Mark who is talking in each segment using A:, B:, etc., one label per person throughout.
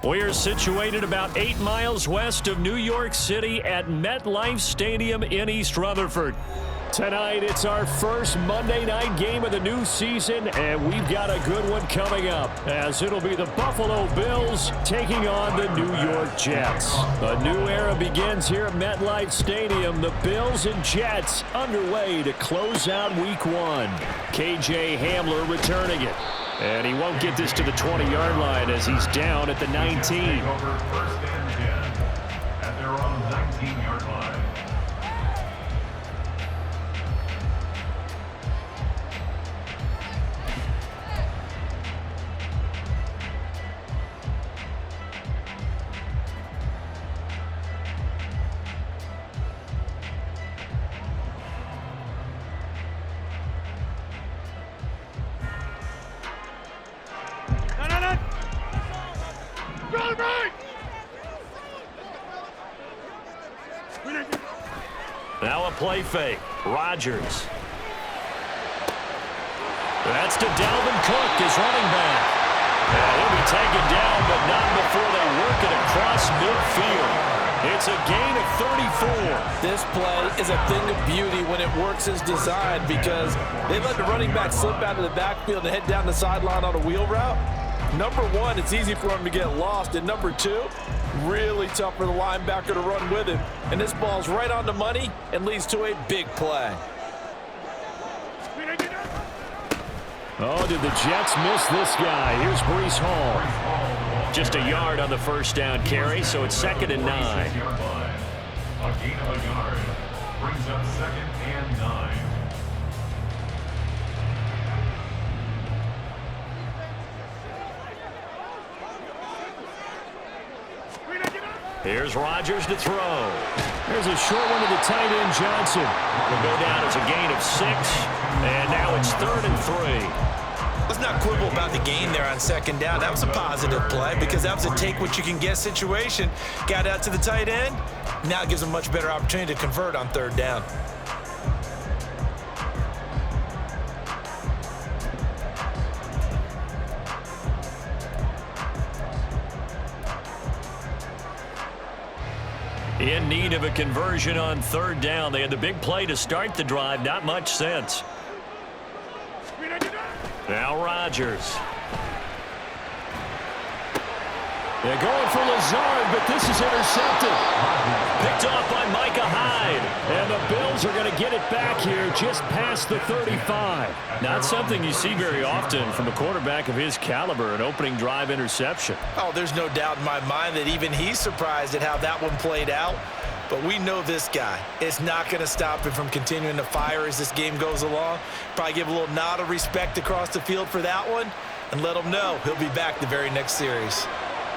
A: We're situated about 8 miles west of New York City at MetLife Stadium in East Rutherford. Tonight, it's our first Monday night game of the new season, and we've got a good one coming up, as it'll be the Buffalo Bills taking on the New York Jets. A new era begins here at MetLife Stadium. The Bills and Jets underway to close out Week 1. KJ Hamler returning it. And he won't get this to the 20-yard line as he's down at the 19.
B: First and 10 at their own 19-yard line.
A: Now a play fake. Rodgers. That's to Dalvin Cook, his running back. And he'll be taken down, but not before they work it across midfield. It's a gain of 34.
C: This play is a thing of beauty when it works as designed, because they let the running back slip out of the backfield and head down the sideline on a wheel route. Number one, it's easy for him to get lost. And number two, really tough for the linebacker to run with him. And this ball's right on the money and leads to a big play.
A: Oh, did the Jets miss this guy? Here's Breece Hall. Just a yard on the first down carry, so it's 2nd and 9.
B: A gain of a yard brings up 2nd and 9.
A: Here's Rodgers to throw. There's a short one to the tight end, Johnson. Will go down as a gain of 6, and now it's 3rd and 3.
D: Let's not quibble about the gain there on 2nd down. That was a positive play because that was a take-what-you-can-get situation. Got out to the tight end. Now it gives them a much better opportunity to convert on 3rd down.
A: In need of a conversion on 3rd down. They had the big play to start the drive. Not much sense. Now Rodgers. They're going for Lazard, but this is intercepted. Picked off by Micah Hyde. And the Bills are going to get it back here just past the 35. Not something you see very often from a quarterback of his caliber, an opening drive interception.
D: Oh, there's no doubt in my mind that even he's surprised at how that one played out. But we know this guy. It's not going to stop him from continuing to fire as this game goes along. Probably give a little nod of respect across the field for that one and let him know he'll be back the very next series.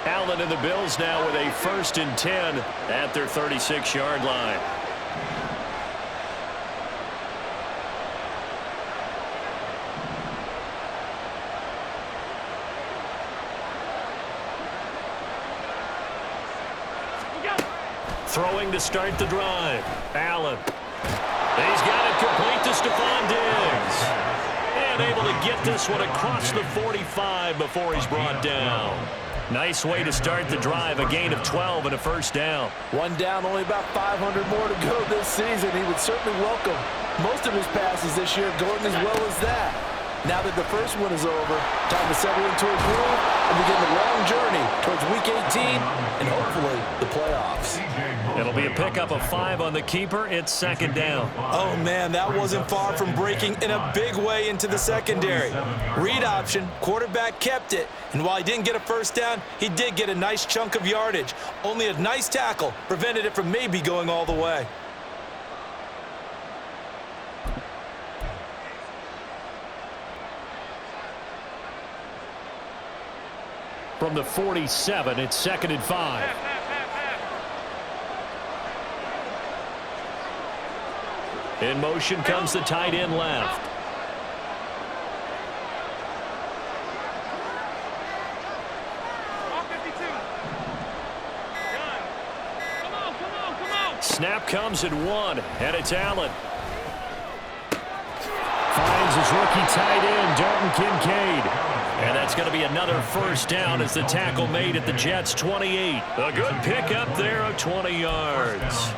A: Allen and the Bills now with a 1st and 10 at their 36-yard line. Throwing to start the drive. Allen. He's got it complete to Stephon Diggs. And able to get this one across the 45 before he's brought down. Nice way to start the drive, a gain of 12 and a 1st down.
C: One down, only about 500 more to go this season. He would certainly welcome most of his passes this year going as well as that. Now that the first one is over, time to settle into a groove and begin the long journey towards Week 18 and hopefully the playoffs.
A: It'll be a pickup of 5 on the keeper. It's 2nd down.
D: Oh, man, that wasn't far from breaking in a big way into the secondary. Read option, quarterback kept it, and while he didn't get a 1st down, he did get a nice chunk of yardage. Only a nice tackle prevented it from maybe going all the way.
A: From the 47, it's 2nd and 5. In motion comes the tight end left. Snap comes at 1, and it's Allen. Finds his rookie tight end, Dalton Kincaid. And that's going to be another 1st down as the tackle made at the Jets' 28. A good pickup there of 20 yards.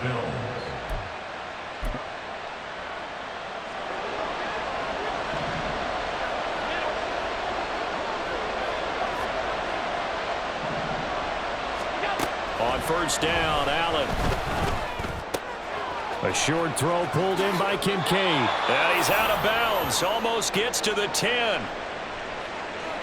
A: On 1st down, Allen. A short throw pulled in by Kincaid. And he's out of bounds. Almost gets to the 10.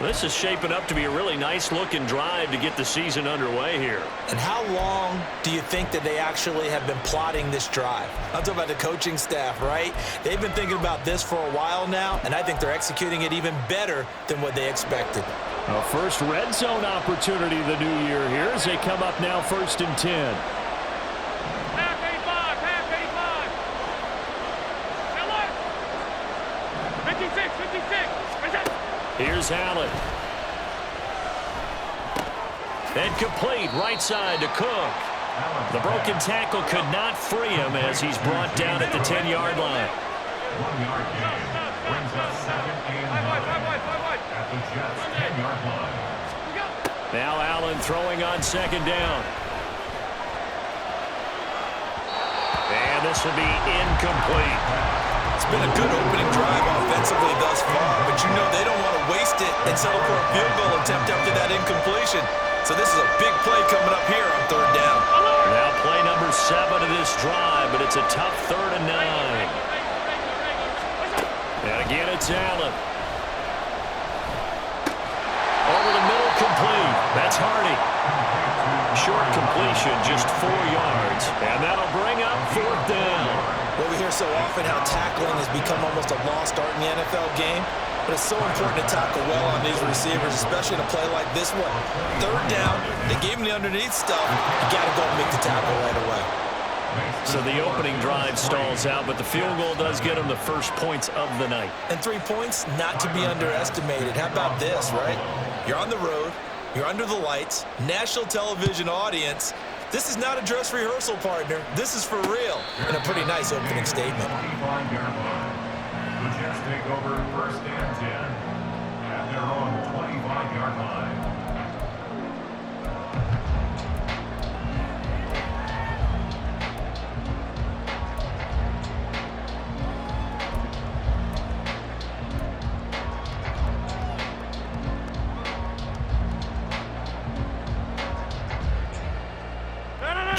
A: This is shaping up to be a really nice-looking drive to get the season underway here.
D: And how long do you think that they actually have been plotting this drive? I'm talking about the coaching staff, right? They've been thinking about this for a while now, and I think they're executing it even better than what they expected.
A: A first red zone opportunity the new year here as they come up now 1st and 10.
E: Half 85, half 85. 56.
A: Here's Allen. And complete right side to Cook. The broken tackle could not free him as he's brought down at the 10-yard line.
B: 1-yard gain brings us 2nd and 9 at the Jets' 10-yard line.
A: Now Allen throwing on 2nd down. And this will be incomplete.
D: It's been a good opening drive offensively thus far, but you know they don't want to waste it and settle for a field goal attempt after that incompletion. So this is a big play coming up here on 3rd down.
A: Now play number 7 of this drive, but it's a tough 3rd and 9. And again, it's Allen. Over the middle, complete. That's Hardy. Short completion, just 4 yards. And that'll bring up 4th down.
D: Well, we hear so often how tackling has become almost a lost art in the NFL game, but it's so important to tackle well on these receivers, especially in a play like this one. 3rd down, they gave him the underneath stuff. You got to go and make the tackle right away.
A: So the opening drive stalls out, but the field goal does get them the first points of the night.
D: And 3 points, not to be underestimated. How about this, right? You're on the road, you're under the lights, national television audience. This is not a dress rehearsal, partner. This is for real. And a pretty nice opening statement.
B: 25-yard line. The Jets take over 1st and 10 at their own 25-yard line.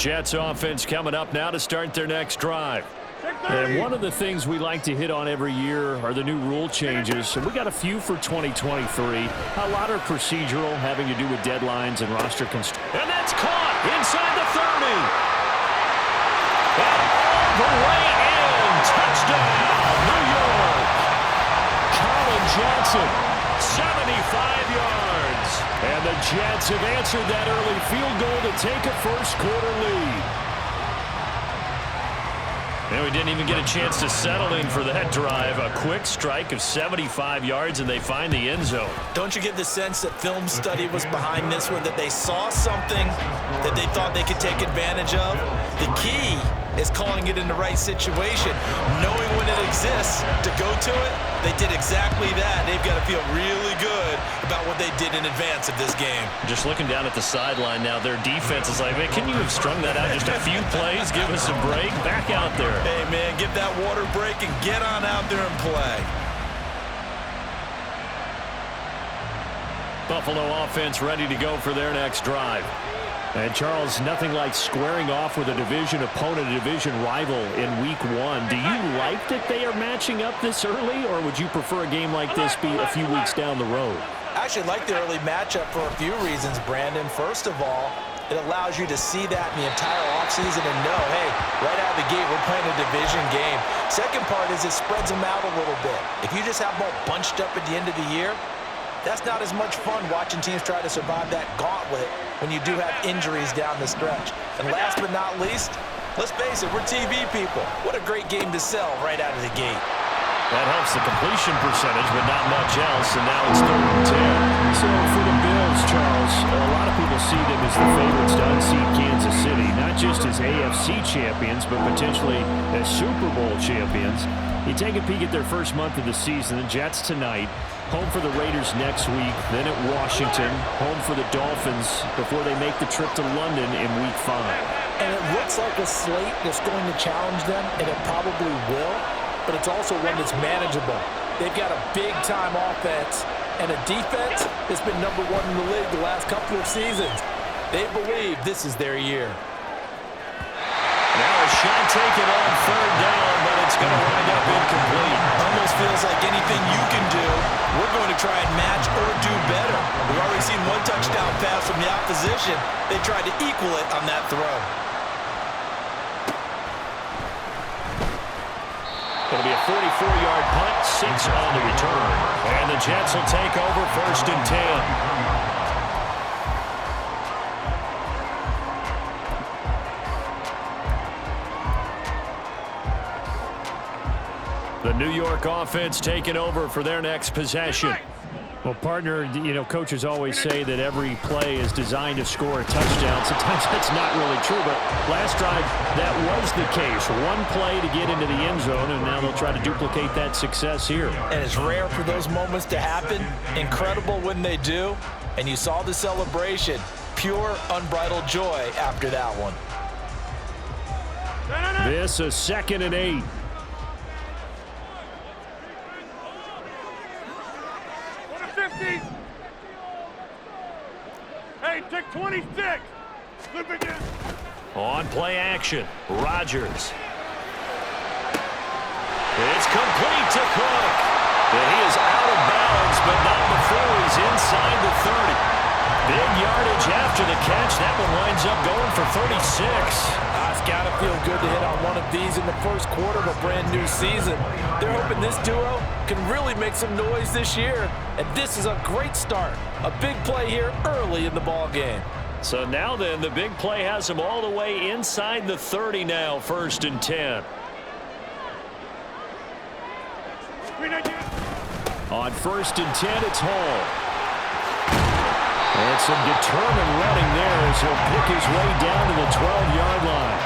A: Jets offense coming up now to start their next drive. And one of the things we like to hit on every year are the new rule changes. And we got a few for 2023. A lot are procedural, having to do with deadlines and roster construction. And that's caught inside the 30. And all the way in. Touchdown, New York. Colin Johnson, 75 yards. And the Jets have answered that early field goal to take a first-quarter lead. And we didn't even get a chance to settle in for that drive. A quick strike of 75 yards, and they find the end zone.
D: Don't you get the sense that film study was behind this one, that they saw something that they thought they could take advantage of? The key is calling it in the right situation, knowing when it exists to go to it. They did exactly that. They've got to feel really good about what they did in advance of this game.
A: Just looking down at the sideline now, their defense is like, man, can you have strung that out just a few plays? Give us a break. Back out there.
D: Hey, man, give that water break and get on out there and play.
A: Buffalo offense ready to go for their next drive. And, Charles, nothing like squaring off with a division opponent, a division rival in Week 1. Do you like that they are matching up this early, or would you prefer a game like this be a few weeks down the road?
D: I actually like the early matchup for a few reasons, Brandon. First of all, it allows you to see that in the entire offseason and know, hey, right out of the gate, we're playing a division game. Second part is it spreads them out a little bit. If you just have them all bunched up at the end of the year, that's not as much fun watching teams try to survive that gauntlet when you do have injuries down the stretch. And last but not least, let's face it, we're TV people. What a great game to sell right out of the gate.
A: That helps the completion percentage, but not much else, and now it's 3rd and 10. So for the Bills, Charles, a lot of people see them as the favorites to unseat Kansas City, not just as AFC champions, but potentially as Super Bowl champions. You take a peek at their first month of the season, the Jets tonight, home for the Raiders next week, then at Washington, home for the Dolphins before they make the trip to London in Week 5.
C: And it looks like a slate that's going to challenge them, and it probably will, but it's also one that's manageable. They've got a big-time offense and a defense that's been #1 in the league the last couple of seasons. They believe this is their year.
A: Now a shot taken on 3rd down, but it's going to wind up incomplete.
D: Almost feels like anything you can do, we're going to try and match or do better. We've already seen one touchdown pass from the opposition. They tried to equal it on that throw.
A: It'll be a 44-yard punt, 6 on the return. And the Jets will take over 1st and 10. The New York offense taking over for their next possession. Well, partner, you know, coaches always say that every play is designed to score a touchdown. Sometimes that's not really true, but last drive, that was the case. One play to get into the end zone, and now they'll try to duplicate that success here.
D: And it's rare for those moments to happen. Incredible when they do. And you saw the celebration. Pure, unbridled joy after that one.
A: This is 2nd and 8.
E: Hey, take 26. Flip again.
A: On play action, Rodgers. It's complete to Cook. And he is out of bounds, but not before he's inside the 30. Big yardage after the catch. That one winds up going for 36.
C: It's got to feel good to hit on one of these in the first quarter of a brand new season. They're hoping this duo can really make some noise this year. And this is a great start. A big play here early in the ball game.
A: So now then, the big play has him all the way inside the 30 now, 1st and 10. On 1st and 10, it's Hall. And some determined running there as he'll pick his way down to the 12-yard line.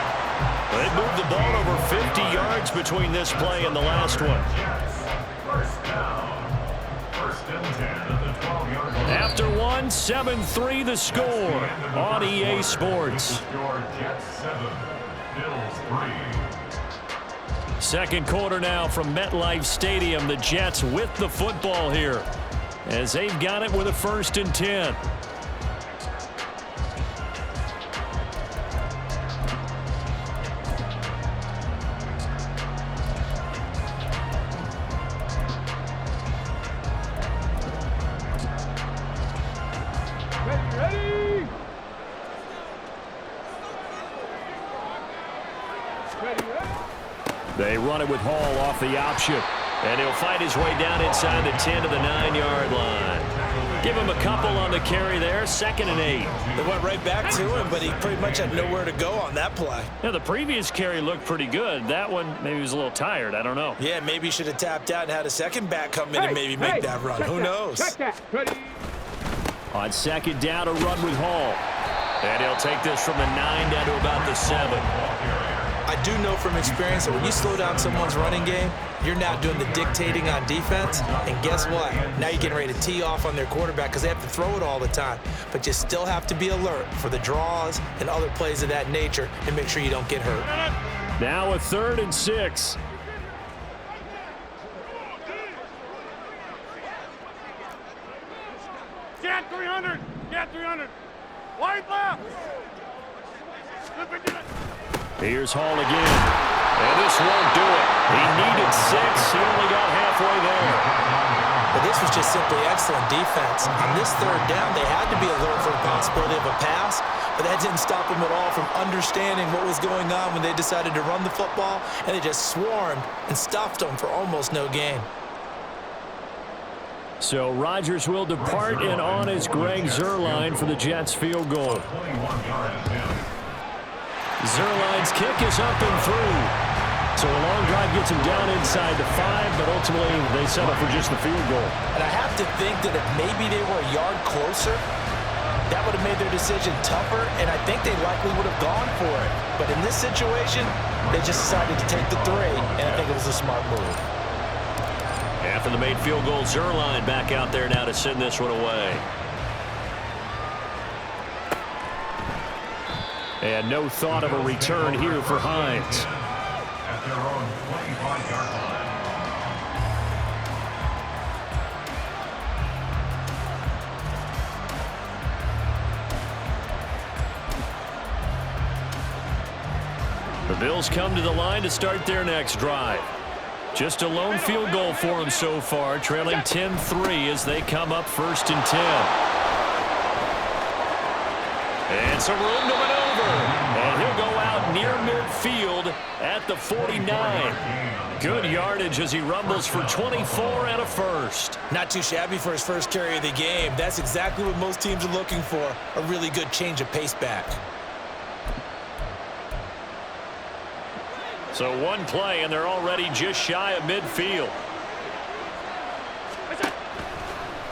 A: They moved the ball over 50 yards between this play and the last one.
B: First down. 1st and 10 at the 12-yard line.
A: After one, 7-3 the score on EA Sports.
B: Your Jets 7, Bills 3.
A: Second quarter now from MetLife Stadium. The Jets with the football here as they've got it with a 1st and 10. They run it with Hall off the option. And he'll fight his way down inside the 10 to the 9-yard line. Give him a couple on the carry there, 2nd and 8.
D: They went right back to him, but he pretty much had nowhere to go on that play.
A: Yeah, the previous carry looked pretty good. That one, maybe he was a little tired. I don't know.
D: Yeah, maybe he should have tapped out and had a second back come in and maybe make that run. Who knows?
A: On 2nd down, a run with Hall. And he'll take this from the 9 down to about the 7.
D: I do know from experience that when you slow down someone's running game, you're now doing the dictating on defense. And guess what? Now you're getting ready to tee off on their quarterback because they have to throw it all the time. But you still have to be alert for the draws and other plays of that nature and make sure you don't get hurt.
A: Now a 3rd and 6.
E: Get 300. Get 300. Wide left. Flip it.
A: Here's Hall again. And this won't do it. He needed 6. He only got halfway there.
D: But this was just simply excellent defense. On this 3rd down, they had to be alert for the possibility of a pass, but that didn't stop them at all from understanding what was going on when they decided to run the football, and they just swarmed and stuffed them for almost no gain.
A: So Rodgers will depart, and on is Greg Zuerlein for the Jets field goal. Zuerlein's kick is up and through. So a long drive gets him down inside the 5, but ultimately they settle for just the field goal.
D: And I have to think that if maybe they were a yard closer, that would have made their decision tougher, and I think they likely would have gone for it. But in this situation, they just decided to take the 3, and I think it was a smart move.
A: After the made field goal, Zuerlein back out there now to send this one away. And no thought of a return here for Hines.
B: At their own 25-yard line.
A: The Bills come to the line to start their next drive. Just a lone field goal for them so far, trailing 10-3 as they come up 1st and 10. And some room to maneuver. And he'll go out near midfield at the 49. Good yardage as he rumbles for 24 and a first.
D: Not too shabby for his first carry of the game. That's exactly what most teams are looking for, a really good change of pace back.
A: So one play, and they're already just shy of midfield.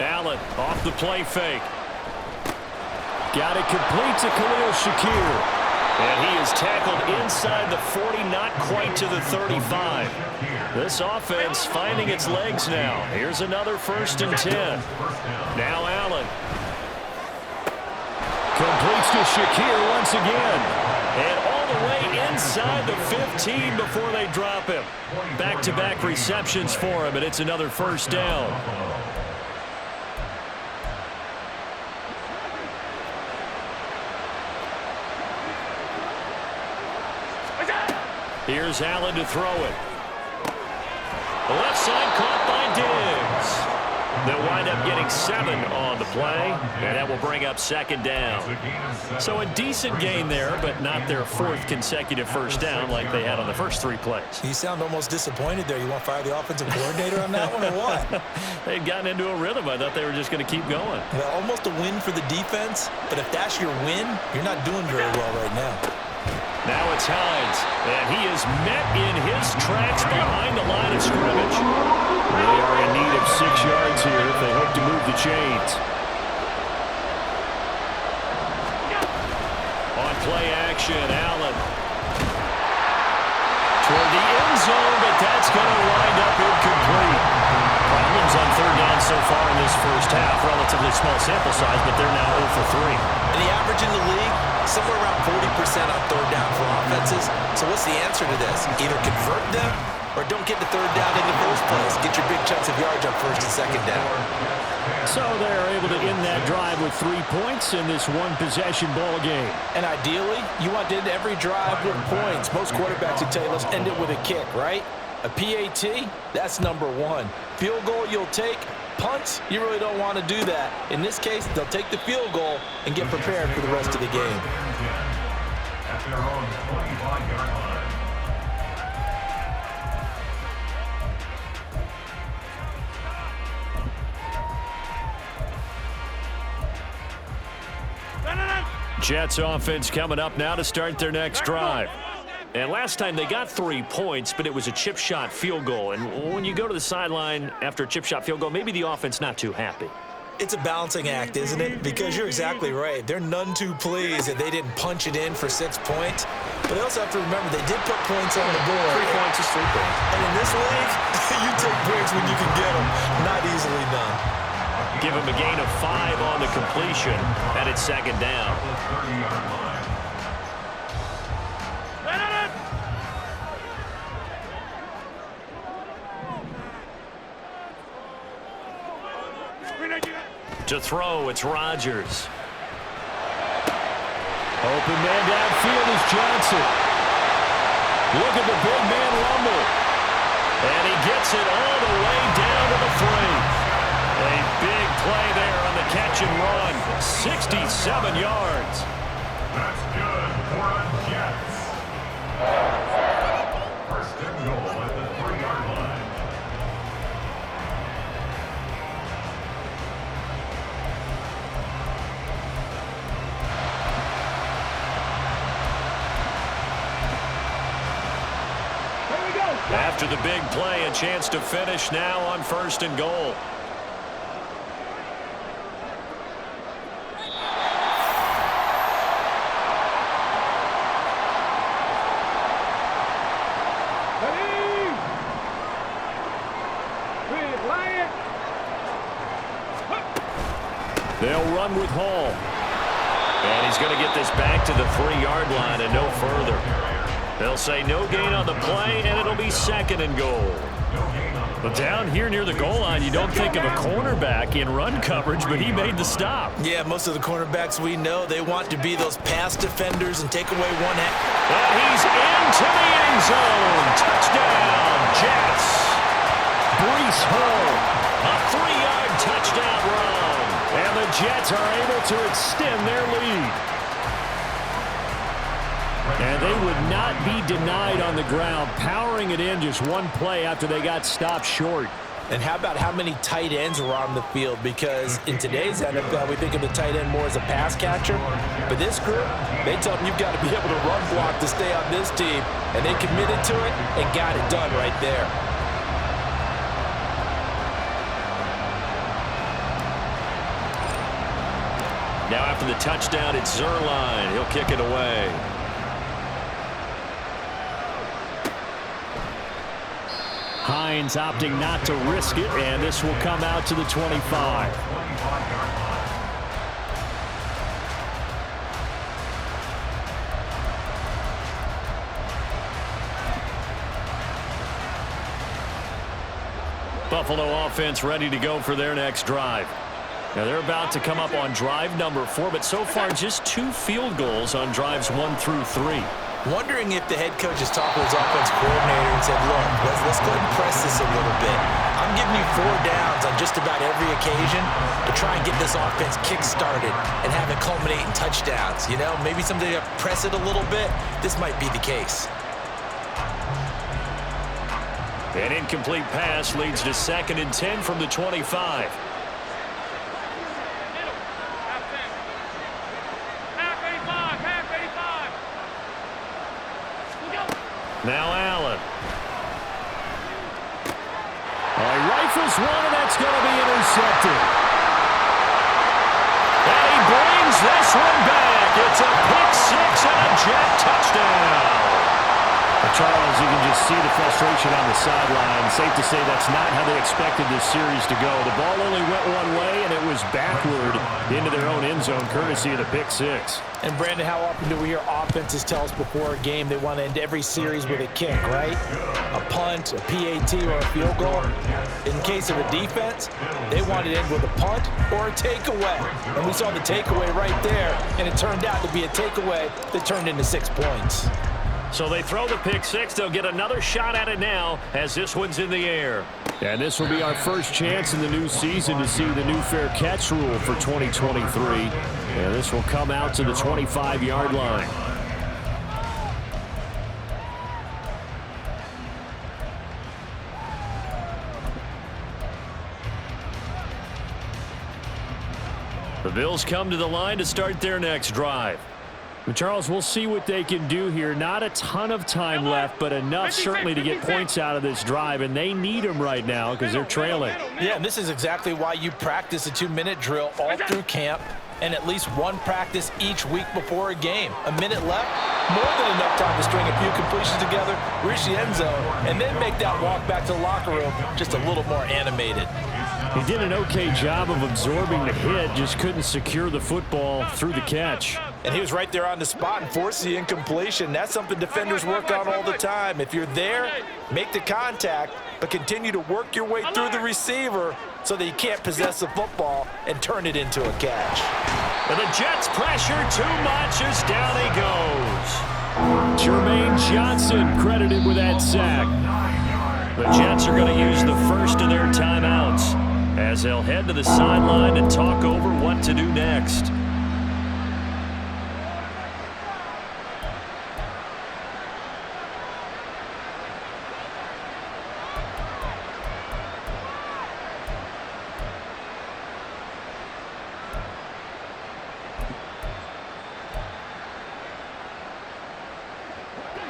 A: Allen off the play fake. Got it complete to Khalil Shakir. And he is tackled inside the 40, not quite to the 35. This offense finding its legs now. Here's another 1st and 10. Now Allen. Completes to Shakir once again. And all the way inside the 15 before they drop him. Back-to-back receptions for him, and it's another 1st down. Here's Allen to throw it. The left side caught by Diggs. They'll wind up getting 7 on the play, and that will bring up 2nd down. So a decent gain there, but not their 4th consecutive 1st down like they had on the first 3 plays.
D: You sound almost disappointed there. You want to fire the offensive coordinator on that one or what?
A: They'd gotten into a rhythm. I thought they were just going to keep going.
D: Well, almost a win for the defense, but if that's your win, you're not doing very well right now.
A: Now it's Hines, and he is met in his tracks behind the line of scrimmage. They are in need of 6 yards here if they hope to move the chains. On play action, Allen. Toward the end zone, but that's going to wind up incomplete. Problems on 3rd down so far in this first half. Relatively small sample size, but they're now 0 for 3.
D: And the average in the league, somewhere around 40% on 3rd down for offenses. So what's the answer to this? Either convert them or don't get the 3rd down in the first place. Get your big chunks of yards on 1st and 2nd down.
A: So they're able to end that drive with 3 points in this one-possession ball game.
D: And ideally, you want to end every drive with points. Most quarterbacks would tell you, let's end it with a kick, right? A PAT, that's number 1. Field goal you'll take. Punts, you really don't want to do that. In this case, they'll take the field goal and get prepared for the rest of the game.
B: At their own 25-yard line.
A: Jets offense coming up now to start their next drive. And last time they got 3 points, but it was a chip shot field goal. And when you go to the sideline after a chip shot field goal, maybe the offense not too happy.
D: It's a balancing act, isn't it? Because you're exactly right. They're none too pleased that they didn't punch it in for 6 points. But they also have to remember they did put points on the board.
A: 3 points is 3 points.
D: And in this league, you take points when you can get them. Not easily done.
A: Give him a gain of 5 on the completion, and it's second down. To throw, it's Rodgers. Open man downfield is Johnson. Look at the big man rumble. And he gets it all the way down to the 3. A big play there on the catch and run. 67 yards.
B: That's good for the Jets. First and goal at the 3-yard line.
A: After the big play, a chance to finish now on first and goal. They'll run with Hall. And he's going to get this back to the 3-yard line and no further. They'll say no gain on the play, and it'll be second and goal. But down here near the goal line, you don't think of a cornerback in run coverage, but he made the stop.
D: Yeah, most of the cornerbacks we know, they want to be those pass defenders and take away one hand.
A: And he's into the end zone. Touchdown, Jets. Breece Hall, a 3-yard touchdown run. And the Jets are able to extend their lead. And they would not be denied on the ground, powering it in just one play after they got stopped short.
C: And how about how many tight ends were on the field? Because in today's NFL, we think of the tight end more as a pass catcher. But this group, they tell them you've got to be able to run block to stay on this team. And they committed to it and got it done right there.
A: Now after the touchdown, it's Zerline. He'll kick it away. Hines opting not to risk it, and this will come out to the 25. Buffalo offense ready to go for their next drive. Now they're about to come up on drive number 4, but so far just 2 field goals on drives 1 through 3.
D: Wondering if the head coach has talked to his offense coordinator and said, look, let's go ahead and press this a little bit. I'm giving you 4 downs on just about every occasion to try and get this offense kick-started and have it culminate in touchdowns. You know, maybe someday you press it a little bit. This might be the case.
A: An incomplete pass leads to 2nd and 10 from the 25. Now Allen. He rifles one, and that's going to be intercepted. And he brings this one back. It's a pick 6 and a Jet touchdown. Charles, you can just see the frustration on the sideline. Safe to say that's not how they expected this series to go. The ball only went one way, and it was backward into their own end zone, courtesy of the pick 6.
C: And, Brandon, how often do we hear offenses tell us before a game they want to end every series with a kick, right? A punt, a PAT, or a field goal. In case of a defense, they want it to end with a punt or a takeaway. And we saw the takeaway right there, and it turned out to be a takeaway that turned into 6 points.
A: So they throw the pick 6. They'll get another shot at it now as this one's in the air. And this will be our first chance in the new season to see the new fair catch rule for 2023. And this will come out to the 25-yard line. The Bills come to the line to start their next drive. Charles, we'll see what they can do here. Not a ton of time left, but enough certainly to get points out of this drive, and they need them right now because they're trailing.
C: Yeah, and this is exactly why you practice a 2-minute drill all through camp and at least one practice each week before a game. A minute left, more than enough time to string a few completions together, reach the end zone, and then make that walk back to the locker room just a little more animated.
A: He did an okay job of absorbing the hit, just couldn't secure the football through the catch.
C: And he was right there on the spot and forced the incompletion. That's something defenders work on all the time. If you're there, make the contact, but continue to work your way through the receiver so that you can't possess the football and turn it into a catch.
A: And the Jets pressure too much as down he goes. Jermaine Johnson credited with that sack. The Jets are going to use the first of their timeouts as they'll head to the sideline and talk over what to do next.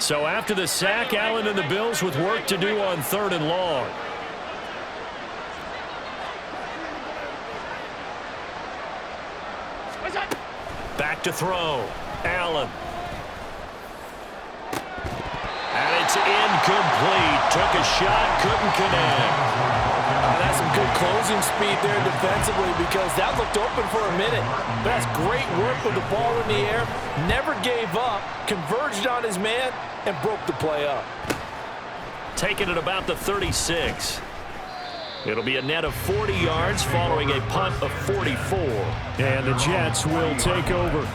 A: So after the sack, Allen and the Bills with work to do on 3rd and long. Back to throw. Allen. And it's incomplete. Took a shot, couldn't connect.
C: That's some good closing speed there defensively because that looked open for a minute. But that's great work with the ball in the air. Never gave up, converged on his man, and broke the play up.
A: Taking it about the 36. It'll be a net of 40 yards following a punt of 44. And the Jets will take over.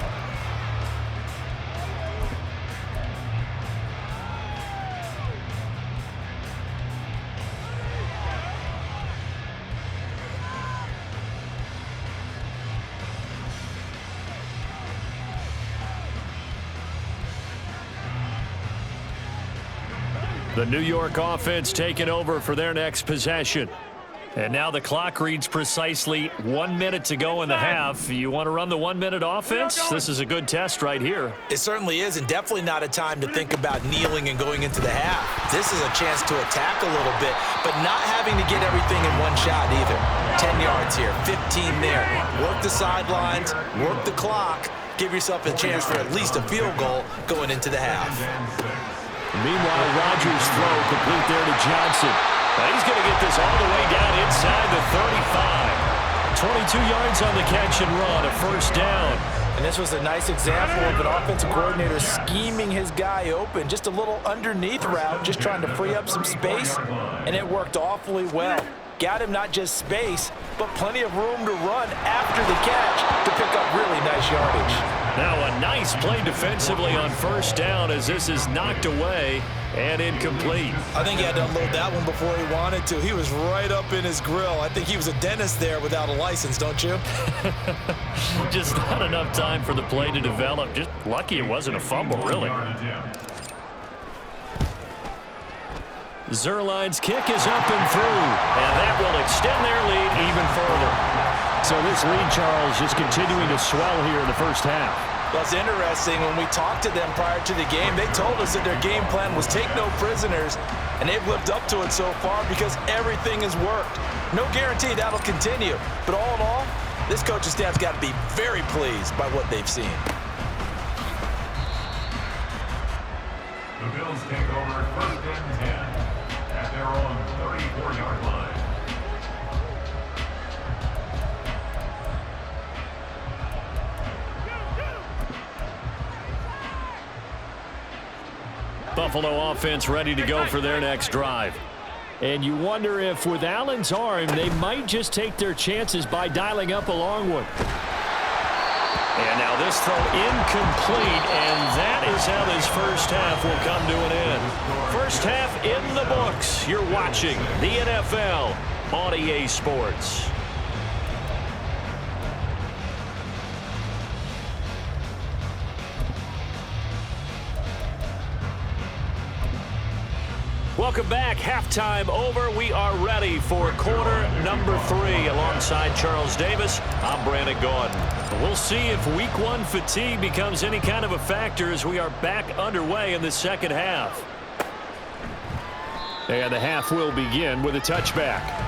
A: The New York offense taking over for their next possession. And now the clock reads precisely 1 minute to go in the half. You want to run the 1 minute offense? This is a good test right here.
D: It certainly is, and definitely not a time to think about kneeling and going into the half. This is a chance to attack a little bit, but not having to get everything in one shot either. 10 yards here, 15 there. Work the sidelines, work the clock, give yourself a chance for at least a field goal going into the half.
A: Meanwhile, Rodgers' throw complete there to Johnson. He's going to get this all the way down inside the 35. 22 yards on the catch and run, a first down.
C: And this was a nice example of an offensive coordinator scheming his guy open. Just a little underneath route, just trying to free up some space, and it worked awfully well. Got him not just space, but plenty of room to run after the catch to pick up really nice yardage.
A: Now a nice play defensively on first down as this is knocked away and incomplete.
D: I think he had to unload that one before he wanted to. He was right up in his grill. I think he was a dentist there without a license, don't you?
A: Just not enough time for the play to develop. Just lucky it wasn't a fumble, really. Zerline's kick is up and through, and that will extend their lead even further. So this lead, Charles, just continuing to swell here in the first half.
C: Well, it's interesting. When we talked to them prior to the game, they told us that their game plan was take no prisoners, and they've lived up to it so far because everything has worked. No guarantee that'll continue, but all in all, this coaching staff's got to be very pleased by what they've seen.
B: The Bills take over 1st and 10 at their own 34-yard line.
A: Buffalo offense ready to go for their next drive. And you wonder if with Allen's arm, they might just take their chances by dialing up a long one. And now this throw incomplete, and that is how this first half will come to an end. First half in the books. You're watching the NFL on EA Sports. Welcome back. Halftime over. We are ready for quarter number 3. Alongside Charles Davis, I'm Brandon Gaudin. We'll see if week 1 fatigue becomes any kind of a factor as we are back underway in the second half. And the half will begin with a touchback.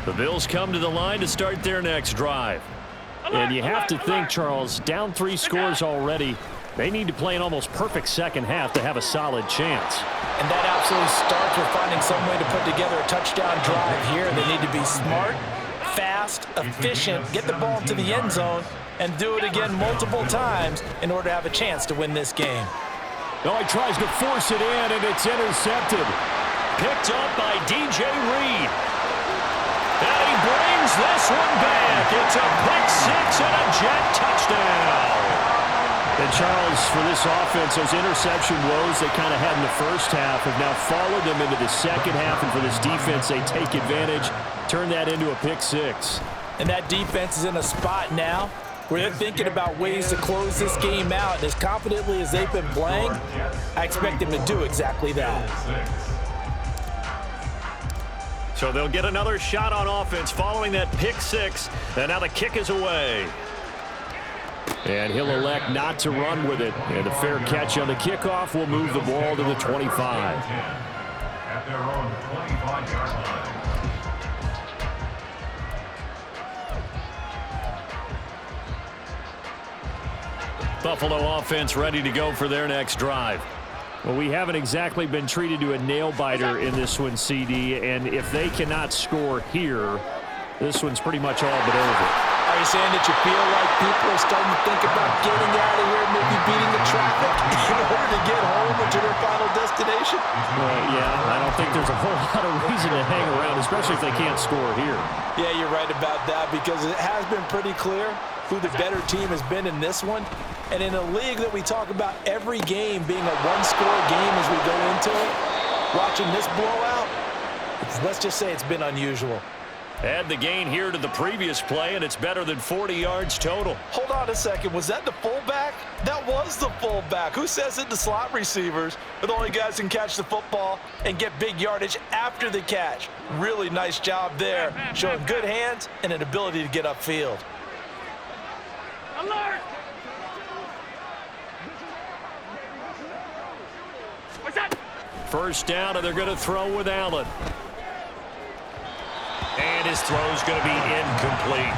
A: The Bills come to the line to start their next drive. And you have to think, Charles, down 3 scores already. They need to play an almost perfect second half to have a solid chance.
D: And that absolutely starts with finding some way to put together a touchdown drive here. They need to be smart, fast, efficient, get the ball to the end zone, and do it again multiple times in order to have a chance to win this game.
A: Oh, he tries to force it in, and it's intercepted. Picked up by DJ Reed. And he brings this one back. It's a pick 6 and a Jet touchdown. And Charles, for this offense, those interception woes they kind of had in the first half have now followed them into the second half. And for this defense, they take advantage, turn that into a pick 6.
D: And that defense is in a spot now where they're thinking about ways to close this game out. And as confidently as they've been playing, I expect them to do exactly that.
A: So they'll get another shot on offense following that pick 6. And now the kick is away. And he'll elect not to run with it. And a fair catch on the kickoff will move the ball to the 25.
B: At their own 25-yard line.
A: Buffalo offense ready to go for their next drive. Well, we haven't exactly been treated to a nail-biter in this one, CD, and if they cannot score here, this one's pretty much all but over.
D: Are you saying that you feel like people are starting to think about getting out of here, maybe beating the traffic in order to get home or to their final destination?
A: Yeah, I don't think there's a whole lot of reason to hang around, especially if they can't score here.
D: Yeah, you're right about that because it has been pretty clear who the better team has been in this one. And in a league that we talk about every game being a one-score game as we go into it, watching this blowout, let's just say it's been unusual.
A: Add the gain here to the previous play, and it's better than 40 yards total.
D: Hold on a second. Was that the fullback? That was the fullback. Who says that the slot receivers are the only guys who can catch the football and get big yardage after the catch? Really nice job there, showing good hands and an ability to get upfield.
E: Alert!
A: First down, and they're going to throw with Allen. And his throw's going to be incomplete.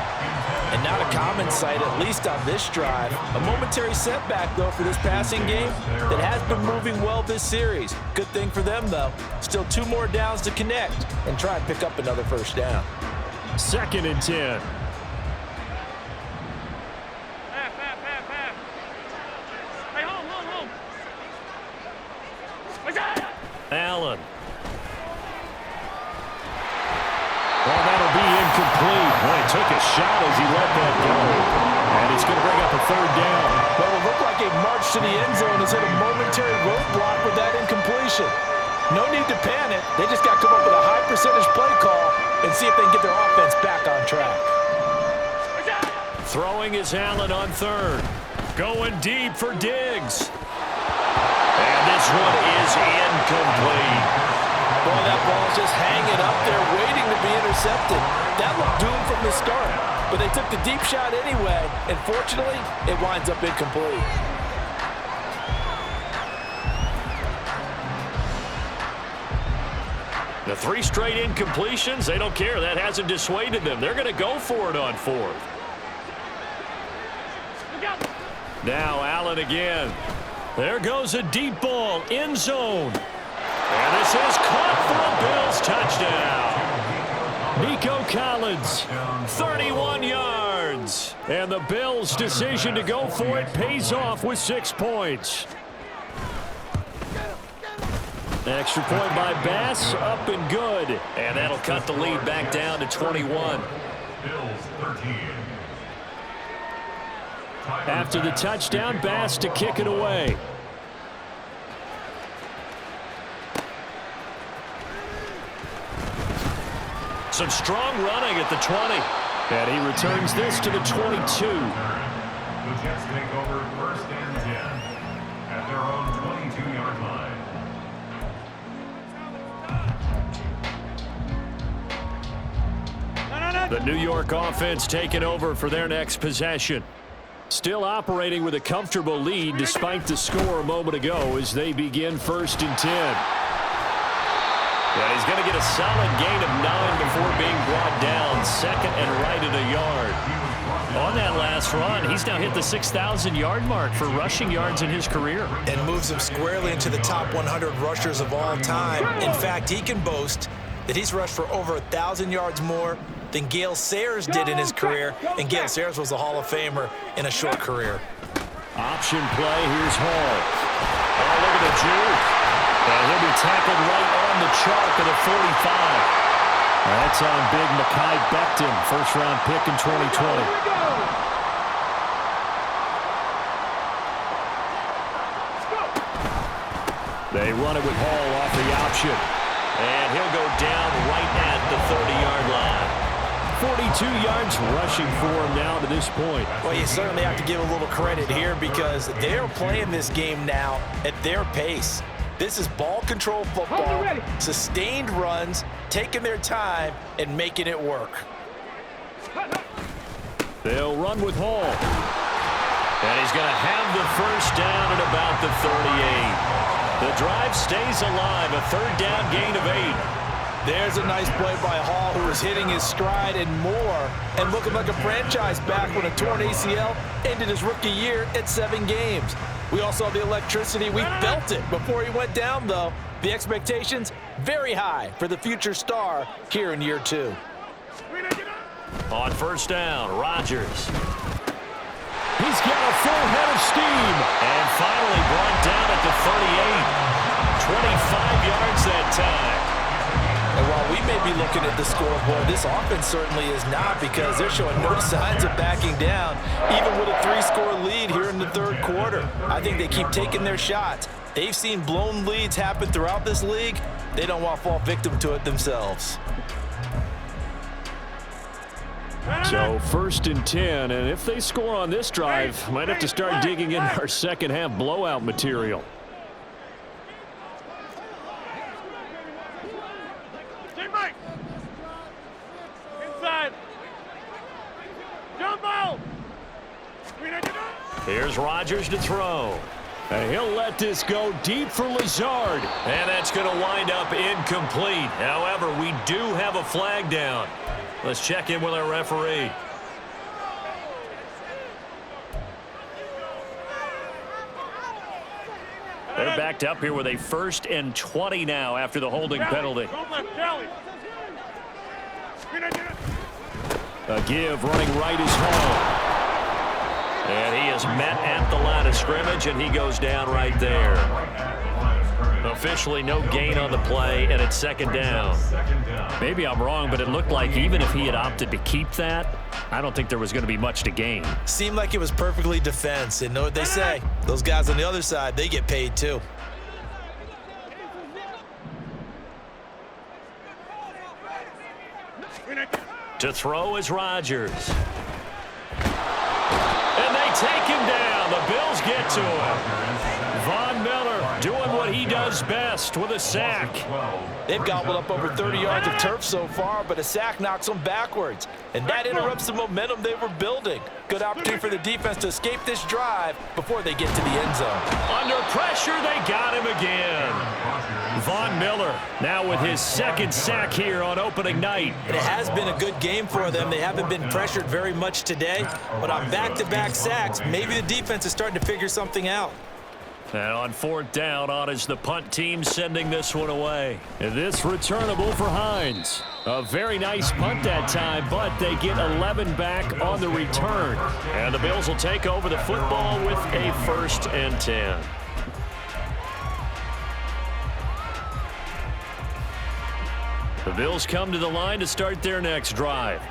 D: And not a common sight, at least on this drive. A momentary setback, though, for this passing game that has been moving well this series. Good thing for them, though. Still 2 more downs to connect and try and pick up another first down.
A: 2nd and 10. Allen. Well, that'll be incomplete. Boy, he took a shot as he let that go. And he's going to bring up a 3rd down.
D: Well, it looked like a march to the end zone has hit a momentary roadblock with that incompletion. No need to panic. They just got to come up with a high percentage play call and see if they can get their offense back on track.
A: Throwing is Allen on 3rd. Going deep for Diggs. And this one is incomplete.
D: Boy, that ball's just hanging up there waiting to be intercepted. That looked doomed from the start, but they took the deep shot anyway, and fortunately, it winds up incomplete.
A: The 3 straight incompletions, they don't care. That hasn't dissuaded them. They're going to go for it on 4th. Now Allen again. There goes a deep ball, end zone. And this is caught for a Bills touchdown. Nico Collins, 31 yards. And the Bills' decision to go for it pays off with 6 points. Extra point by Bass, up and good. And that'll cut the lead back down to 21.
B: Bills 13.
A: After the touchdown, Bass to kick it away. Some strong running at the 20. And he returns this to the 22.
B: The Jets take over 1st and 10 at their own 22-yard line.
A: The New York offense taking over for their next possession. Still operating with a comfortable lead despite the score a moment ago as they begin 1st and 10. And he's going to get a solid gain of 9 before being brought down. 2nd and right at a yard. On that last run, he's now hit the 6,000-yard mark for rushing yards in his career.
D: And moves him squarely into the top 100 rushers of all time. In fact, he can boast that he's rushed for over 1,000 yards more than Gale Sayers did in his career. And Gale Sayers was a Hall of Famer in a short career.
A: Option play. Here's Hall. Oh, look at the juke. And he'll be tackled right on the chalk of the 45. That's on big Mekhi Becton, first-round pick in 2020. They run it with Hall off the option. And he'll go down right at the 30-yard line. 42 yards rushing for him now to this point.
D: Well, you certainly have to give a little credit here because they're playing this game now at their pace. This is ball control football, sustained runs, taking their time and making it work.
A: They'll run with Hall. And he's going to have the first down at about the 38. The drive stays alive, a 3rd down gain of 8.
C: There's a nice play by Hall, who is hitting his stride and more, and looking like a franchise back when a torn ACL ended his rookie year at 7 games. We all saw the electricity. We felt it before he went down, though. The expectations very high for the future star here in year 2.
A: On 1st down, Rodgers. He's got a full head of steam. And finally brought down at the 38. 25 yards that time.
C: And while we may be looking at the scoreboard, this offense certainly is not, because they're showing no signs of backing down, even with a 3-score lead here in the 3rd quarter. I think they keep taking their shots. They've seen blown leads happen throughout this league. They don't want to fall victim to it themselves.
A: So 1st and 10, and if they score on this drive, might have to start digging into our second-half blowout material. Here's Rodgers to throw. And he'll let this go deep for Lazard. And that's going to wind up incomplete. However, we do have a flag down. Let's check in with our referee. They're backed up here with a 1st and 20 now after the holding penalty. A give running right is Hall. And he is met at the line of scrimmage, and he goes down right there. Officially no gain on the play, and it's 2nd down. Maybe I'm wrong, but it looked like even if he had opted to keep that, I don't think there was going to be much to gain.
D: Seemed like it was perfectly defense, and know what they say. Those guys on the other side, they get paid too.
A: To throw is Rodgers. And they take him down. The Bills get to him. Von Miller doing what he does best with a sack.
C: They've gobbled up over 30 yards of turf so far, but a sack knocks them backwards. And that interrupts the momentum they were building. Good opportunity for the defense to escape this drive before they get to the end zone.
A: Under pressure, they got him again. Von Miller now with his 2nd sack here on opening night.
D: And it has been a good game for them. They haven't been pressured very much today, but on back-to-back sacks, maybe the defense is starting to figure something out.
A: And on 4th down, on is the punt team sending this one away. And this returnable for Hines. A very nice punt that time, but they get 11 back on the return. And the Bills will take over the football with a 1st and 10. The Bills come to the line to start their next drive.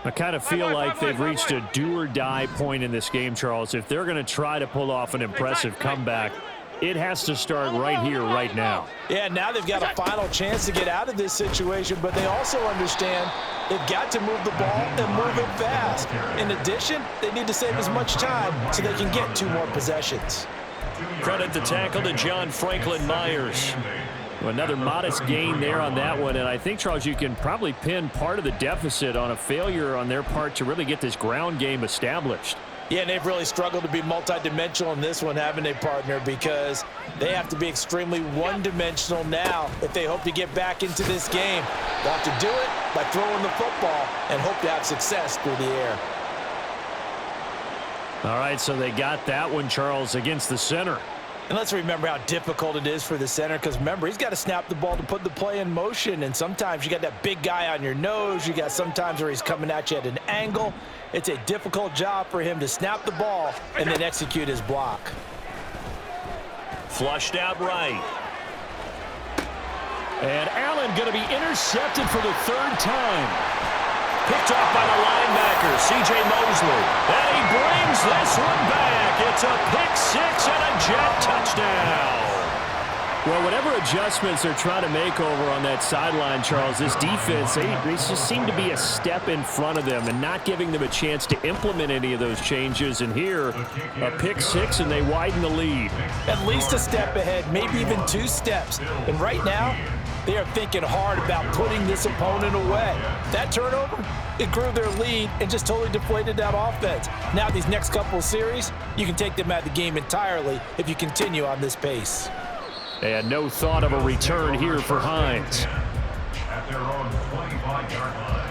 A: I kind of feel like they've reached a do-or-die point in this game, Charles. If they're going to try to pull off an impressive comeback, It has to start right here, right now.
C: Yeah, now they've got a final chance to get out of this situation, but they also understand they've got to move the ball and move it fast. In addition, they need to save as much time so they can get 2 more possessions.
A: Credit the tackle to John Franklin Myers. Another modest gain there on that one, and I think, Charles, you can probably pin part of the deficit on a failure on their part to really get this ground game established.
C: Yeah, and they've really struggled to be multidimensional in this one, having a partner, because they have to be extremely one-dimensional now if they hope to get back into this game. They'll have to do it by throwing the football and hope to have success through the air.
A: All right, so they got that one, Charles, against the center.
C: And let's remember how difficult it is for the center, because remember, he's got to snap the ball to put the play in motion, and sometimes you got that big guy on your nose. You got sometimes where he's coming at you at an angle. It's a difficult job for him to snap the ball and then execute his block.
A: Flushed out right. And Allen going to be intercepted for the 3rd time. Picked off by the linebacker, C.J. Mosley. And he brings this one back. It's a pick 6 and a jet touchdown. Well, whatever adjustments they're trying to make over on that sideline, Charles, this defense, they just seem to be a step in front of them and not giving them a chance to implement any of those changes. And here, a pick 6, and they widen the lead.
C: At least a step ahead, maybe even 2 steps. And right now, they are thinking hard about putting this opponent away. That turnover, it grew their lead and just totally deflated that offense. Now these next couple of series, you can take them out of the game entirely if you continue on this pace.
A: And no thought of a return here for Hines.
B: At their own 25-yard line.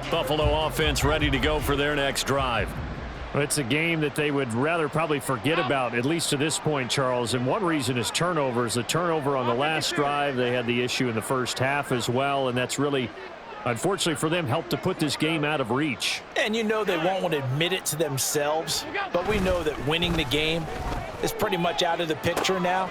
A: Buffalo offense ready to go for their next drive. It's a game that they would rather probably forget about, at least to this point, Charles. And one reason is turnovers. The turnover on the last drive, they had the issue in the first half as well, and that's really, unfortunately for them, helped to put this game out of reach.
C: And you know they won't want to admit it to themselves, but we know that winning the game is pretty much out of the picture now.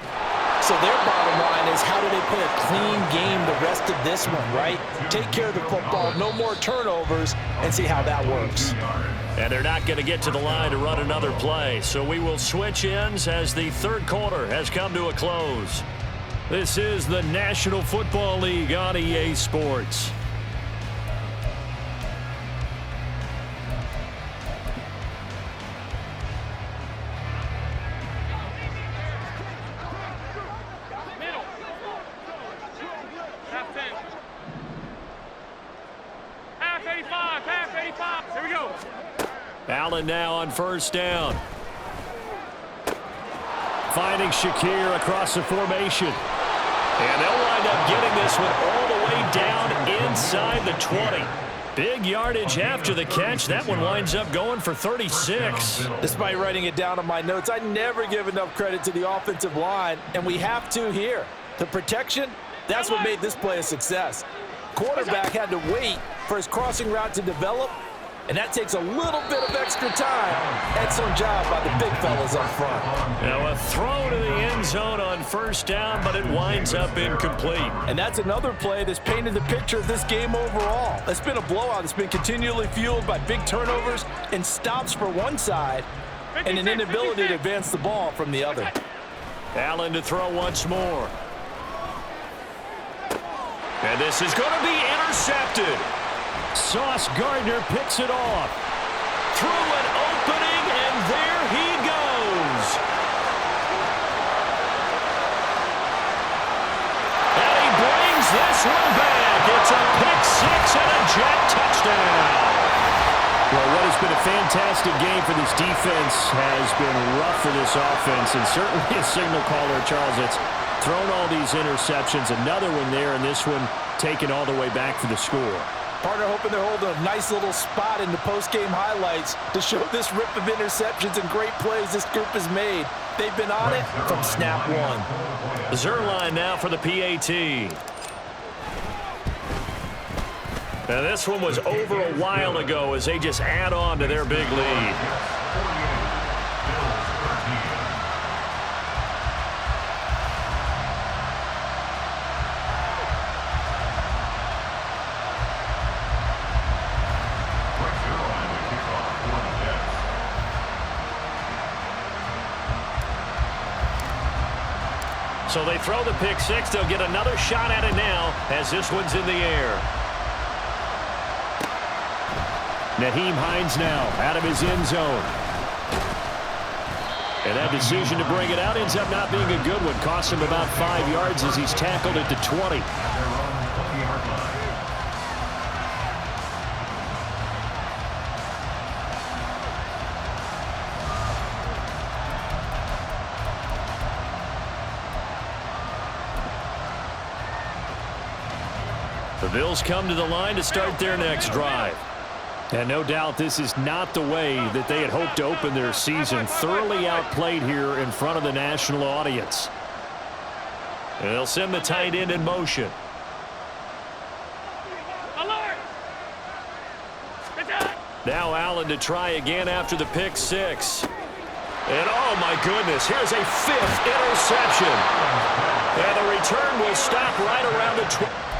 C: So their bottom line is, how do they play a clean game the rest of this one, right? Take care of the football, no more turnovers, and see how that works.
A: And they're not going to get to the line to run another play. So we will switch ends as the 3rd quarter has come to a close. This is the National Football League on EA Sports. Allen now on 1st down. Finding Shakir across the formation. And they'll wind up getting this one all the way down inside the 20. Big yardage after the catch. That one winds up going for 36.
C: Despite writing it down on my notes, I never give enough credit to the offensive line, and we have to here. The protection, that's what made this play a success. Quarterback had to wait for his crossing route to develop, and that takes a little bit of extra time. Excellent job by the big fellas up front.
A: Now a throw to the end zone on 1st down, but it winds up incomplete.
C: And that's another play that's painted the picture of this game overall. It's been a blowout. It's been continually fueled by big turnovers and stops for one side and an inability to advance the ball from the other.
A: Allen to throw once more. And this is going to be intercepted. Sauce Gardner picks it off. Through an opening, and there he goes. And he brings this one back. It's a pick 6 and a jet touchdown. Well, what has been a fantastic game for this defense has been rough for this offense, and certainly a signal caller, Charles, that's thrown all these interceptions. Another one there, and this one taken all the way back for the score.
C: Partner hoping they're holding a nice little spot in the post-game highlights to show this rip of interceptions and great plays this group has made. They've been on it from snap one.
A: Zerline now for the PAT. Now this one was over a while ago as they just add on to their big lead. So they throw the pick six. They'll get another shot at it now as this one's in the air. Nyheim Hines now out of his end zone. And that decision to bring it out ends up not being a good one. Cost him about 5 yards as he's tackled at the 20. The Bills come to the line to start their next drive. And no doubt this is not the way that they had hoped to open their season. Thoroughly outplayed here in front of the national audience. And they'll send the tight end in motion. Now Allen to try again after the pick six. And oh my goodness, here's a 5th interception. And the return will stop right around the 20.